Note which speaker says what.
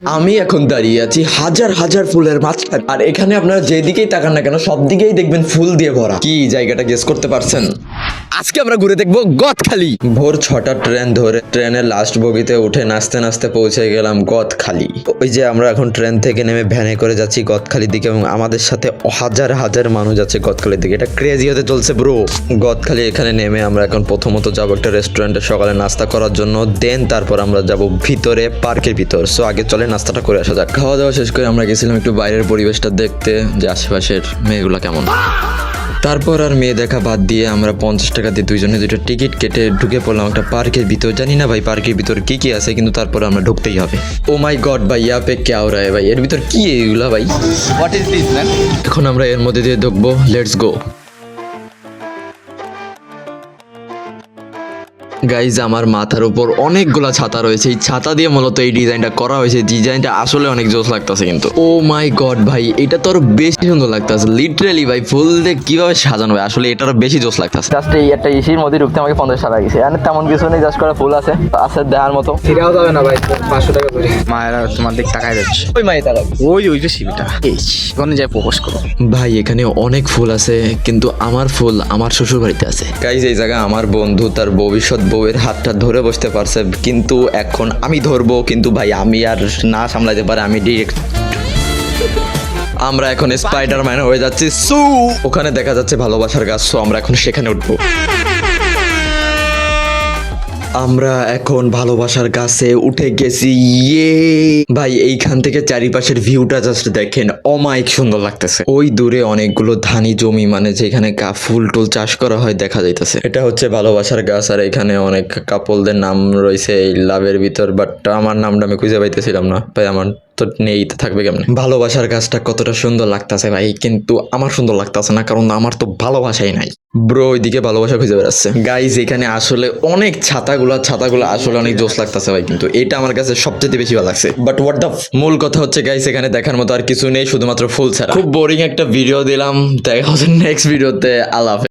Speaker 1: আমি এখন দাঁড়িয়ে আছি হাজার হাজার ফুলের মাঝখানে, আর এখানে আপনারা যেদিকেই তাকান না কেন সব দিকেই দেখবেন ফুল দিয়ে ভরা। কি জায়গাটা গেস করতে পারছেন? আজকে আমরা ঘুরে দেখবো গদখালি। ভোর 6টা ট্রেন ধরে ট্রেনের লাস্ট বগিতে উঠে নাচতে নাচতে পৌঁছে গেলাম গদখালি। ওই যে আমরা এখন ট্রেন থেকে নেমে ভ্যানে করে যাচ্ছি গদখালির দিকে, এবং আমাদের সাথে হাজার হাজার মানুষ যাচ্ছে গদখালির দিকে। এটা ক্রেজি হতে চলছে ব্রো। গদখালি এখানে নেমে আমরা এখন প্রথমত যাবো একটা রেস্টুরেন্টে সকালে নাস্তা করার জন্য, দেন তারপর আমরা যাব ভিতরে পার্কের ভিতর। সো আগে চলে নাস্তাটা করে আসা যাক। খাওয়া দাওয়া শেষ করে আমরা গেছিলাম একটু বাইরের পরিবেশটা দেখতে, যে আশেপাশের মেয়েগুলো কেমন। তারপর আর মেয়ে দেখা বাদ দিয়ে আমরা 50 টাকা দিয়ে দুইজনে দুটো টিকিট কেটে ঢুকে পড়লাম একটা পার্কের ভিতর। জানি না ভাই পার্কের ভিতর কি কি আছে, কিন্তু তারপর আমরা ঢুকতেই হবে। ও মাই গড ভাই, ইয়া পে ক্যা হো রা হ্যায় ভাই, এর ভিতর কি এগুলা ভাই?
Speaker 2: What is this man?
Speaker 1: এখন আমরা এর মধ্যে দিয়ে ঢুকবো, লেটস গো। গাইজ, আমার মাথার উপর অনেকগুলা ছাতা রয়েছে। এই ছাতা দিয়ে মূলত এই ডিজাইনটা করা হয়েছে। ডিজাইনটা আসলে অনেক জোস লাগতেছে কিন্তু। ও মাই গড ভাই, এটা তো আরো বেশি সুন্দর লাগতেছে। লিটারালি ভাই, ফুল দিয়ে কিভাবে সাজানো হয়, আসলে এটারও বেশি জোস লাগতেছে।
Speaker 2: জাস্ট এই একটা ইসির মধ্যে ঢুকতে আমাকে 50 টাকা গেছে। আর তেমন কিছু নেই, জাস্ট করে ফুল আছে দেখার মতো।
Speaker 3: ফিরাও যাবে না ভাই, 500 টাকা করে।
Speaker 2: মায়েরা তোমার দিক তাকায় যাচ্ছে।
Speaker 3: ওই মাই টাকা।
Speaker 2: ওই যে শিবিটা এখন যাই প্রপোজ করো।
Speaker 1: ভাই এখানে অনেক ফুল আছে, কিন্তু আমার ফুল আমার শ্বশুর বাড়িতে আছে। গাইজ, এই জায়গায় আমার বন্ধু তার ভবিষ্যৎ বউয়ের হাতটা ধরে বসতে পারছে, কিন্তু এখন আমি ধরবো। কিন্তু ভাই আমি আর না সামলাতে পারে, আমি ডিরেক্ট। আমরা এখন স্পাইডারম্যান হয়ে যাচ্ছি। সু ওখানে দেখা যাচ্ছে ভালোবাসার গাছ। সো আমরা এখন সেখানে উঠবো। আমরা এখন ভালোবাসার গাছে উঠে গেছি। ইয়ে ভাই, এইখান থেকে চারিপাশের ভিউটা জাস্ট দেখেন, অমায়িক সুন্দর লাগতেছে। ওই দূরে অনেকগুলো ধানি জমি, মানে যেখানে ফুল টুল চাষ করা হয়, দেখা যাইতেছে। এটা হচ্ছে ভালোবাসার গাছ, আর এখানে অনেক কাপলদের নাম রয়েছে এই লাভের ভিতর। বাট আমার নামটা আমি খুঁজে পাইতেছিলাম না ভাই, আমার তো নেই, তো থাকবে কেমন? ভালোবাসার গাছটা কতটা সুন্দর লাগতেছে ভাই, কিন্তু আমার সুন্দর লাগতেছে না, কারণ আমার তো ভালোবাসাই নাই। ব্রো ওইদিকে ভালোবাসা খুঁজে বেড়াচ্ছে। গাইজ, এখানে আসলে অনেক ছাতাগুলো আসলে অনেক জোস লাগতেছে ভাই, কিন্তু এটা আমার কাছে সবচেয়ে বেশি ভালো লাগছে। বাট হোয়াট দ্য মূল কথা হচ্ছে গাইজ, এখানে দেখার মতো আর কিছু নেই, শুধুমাত্র ফুল ছাড়া। খুব বোরিং একটা ভিডিও দিলাম। দেখা হচ্ছে নেক্সট ভিডিওতে। আল্লাহ হাফেজ।